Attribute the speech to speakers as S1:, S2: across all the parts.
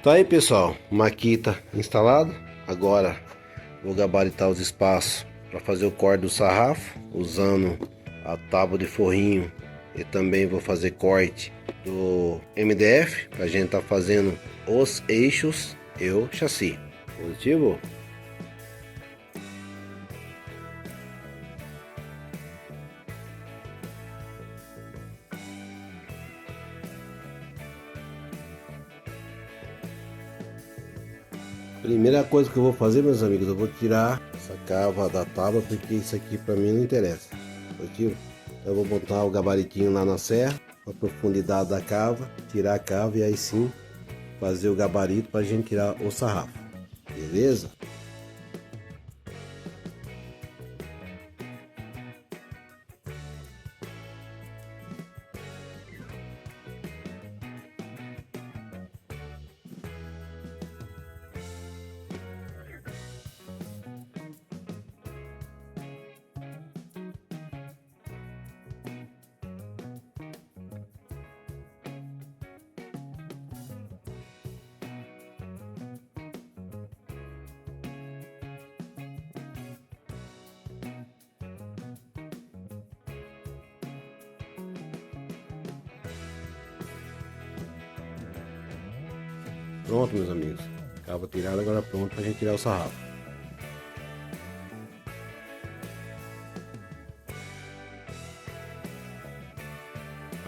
S1: Tá aí, pessoal, maquita instalado. Agora vou gabaritar os espaços para fazer o corte do sarrafo usando a tábua de forrinho, e também vou fazer corte do MDF para a gente tá fazendo os eixos e o chassi. Positivo? Primeira coisa que eu vou fazer, meus amigos, eu vou tirar essa cava da tábua, porque isso aqui para mim não interessa. Positivo? Então eu vou botar o gabaritinho lá na serra, a profundidade da cava, tirar a cava e aí sim fazer o gabarito para a gente tirar o sarrafo. Beleza? Pronto, meus amigos. Cava tirada, agora pronto para a gente tirar o sarrafo.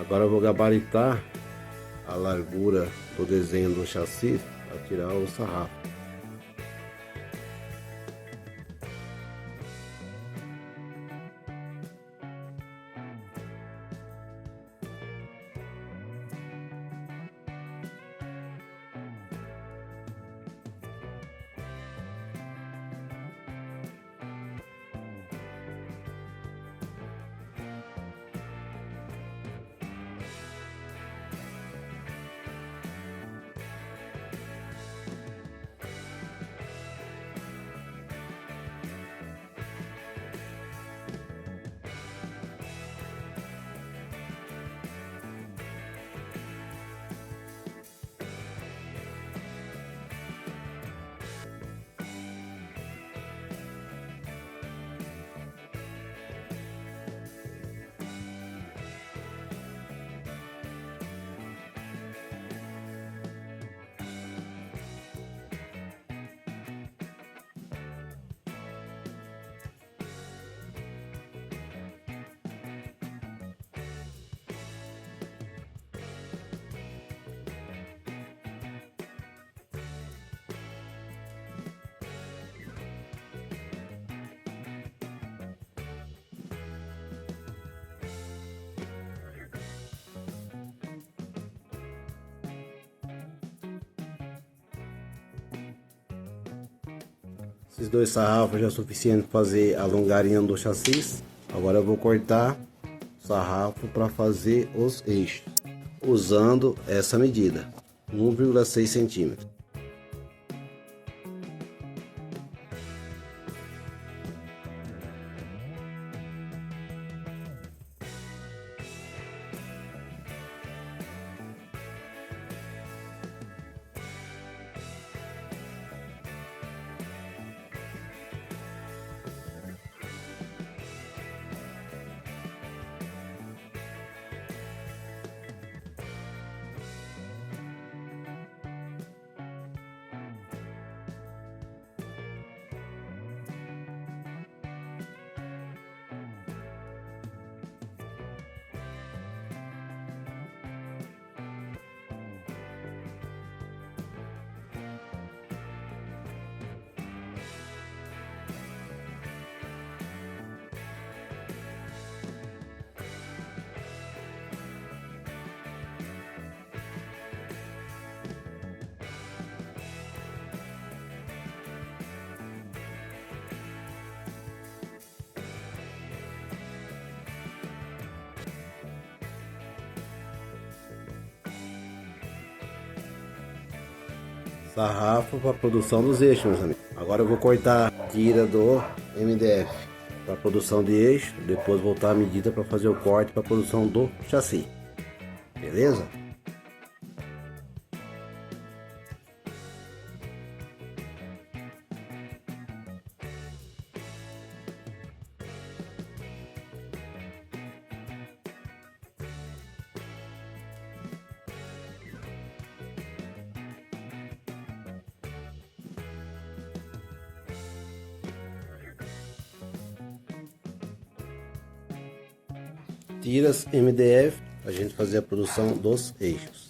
S1: Agora eu vou gabaritar a largura do desenho do chassi para tirar o sarrafo. Esses dois sarrafos já é suficiente para fazer a longarinha do chassi. Agora eu vou cortar o sarrafo para fazer os eixos, usando essa medida, 1,6 centímetros. Sarrafo para produção dos eixos, meus amigos. Agora eu vou cortar a tira do MDF para produção de eixo, depois voltar a medida para fazer o corte para produção do chassi. Beleza? tiras MDF para a gente fazer a produção dos eixos.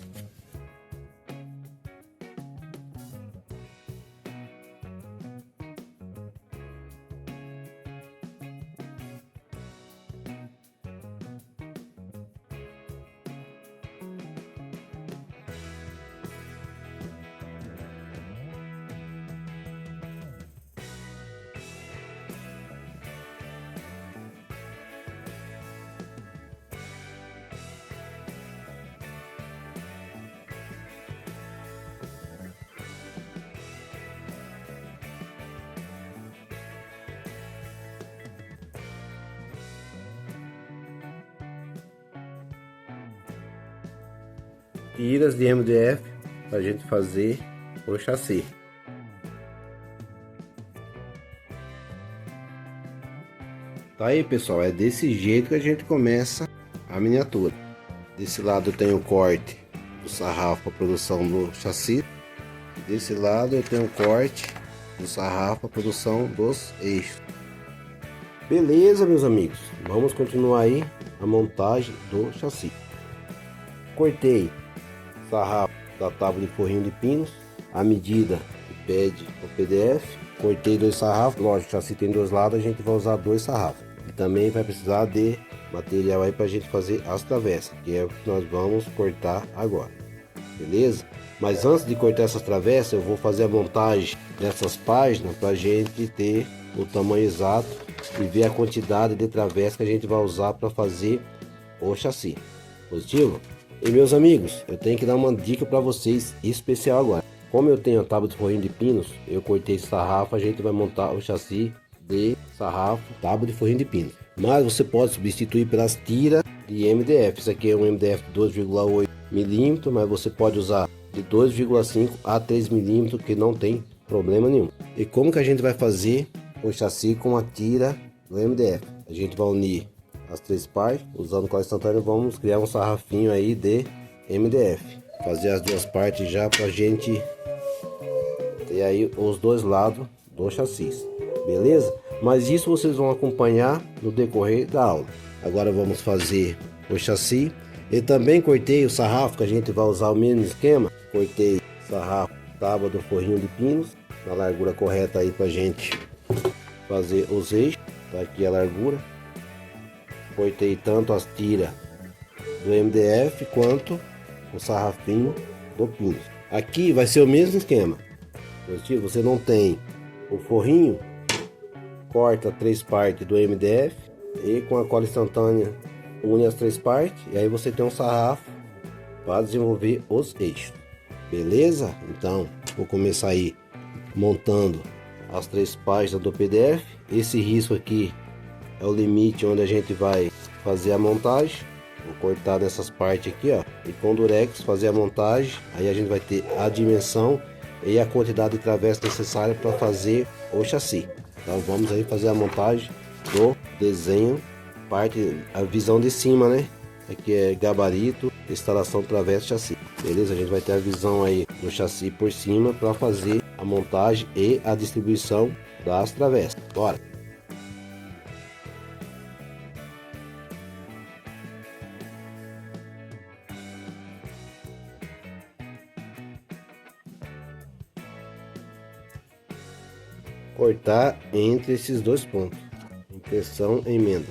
S1: Tiras de MDF para a gente fazer o chassi. Tá aí, pessoal, é desse jeito que a gente começa a miniatura. Desse lado eu tenho o corte do sarrafo para produção do chassi. Desse lado eu tenho o corte do sarrafo para produção dos eixos. Beleza, meus amigos, vamos continuar aí a montagem do chassi. Cortei sarrafo da tábua de forrinho de pinos, a medida que pede o PDF. Cortei 2 sarrafos, lógico, o chassi tem 2 lados, a gente vai usar 2 sarrafos. E também vai precisar de material aí para a gente fazer as travessas, que é o que nós vamos cortar agora, beleza? Mas antes de cortar essas travessas, eu vou fazer a montagem dessas páginas para a gente ter o tamanho exato e ver a quantidade de travessas que a gente vai usar para fazer o chassi. Positivo? E meus amigos, eu tenho que dar uma dica para vocês especial agora. Como eu tenho a tábua de forrinho de pinos, eu cortei esse sarrafo, a gente vai montar o chassi de sarrafo, tábua de forrinho de pinos. Mas você pode substituir pelas tiras de MDF. Isso aqui é um MDF de 2,8 mm, mas você pode usar de 2,5 a 3 mm, que não tem problema nenhum. E como que a gente vai fazer o chassi com a tira do MDF? A gente vai unir as 3 partes, usando cola instantânea, vamos criar um sarrafinho aí de MDF. Fazer as 2 partes já pra gente ter aí os 2 lados do chassi, beleza? Mas isso vocês vão acompanhar no decorrer da aula. Agora vamos fazer o chassi. Eu também cortei o sarrafo, que a gente vai usar o mesmo esquema. Cortei sarrafo, tábua do forrinho de pinos, na largura correta aí pra gente fazer os eixos. Tá aqui a largura. Cortei tanto as tiras do MDF quanto o sarrafinho do pino. Aqui vai ser o mesmo esquema. Você não tem o forrinho, corta 3 partes do MDF e com a cola instantânea une as 3 partes e aí você tem um sarrafo para desenvolver os eixos. Beleza? Então vou começar aí montando as 3 páginas do PDF. Esse risco aqui é o limite onde a gente vai fazer a montagem. Vou cortar nessas partes aqui, ó, e com durex fazer a montagem. Aí a gente vai ter a dimensão e a quantidade de travessas necessária para fazer o chassi. Então vamos aí fazer a montagem do desenho, a visão de cima, né? Aqui é gabarito, instalação, travessa, chassi. Beleza? A gente vai ter a visão aí do chassi por cima para fazer a montagem e a distribuição das travessas. Bora! Cortar entre esses 2 pontos, impressão e emenda.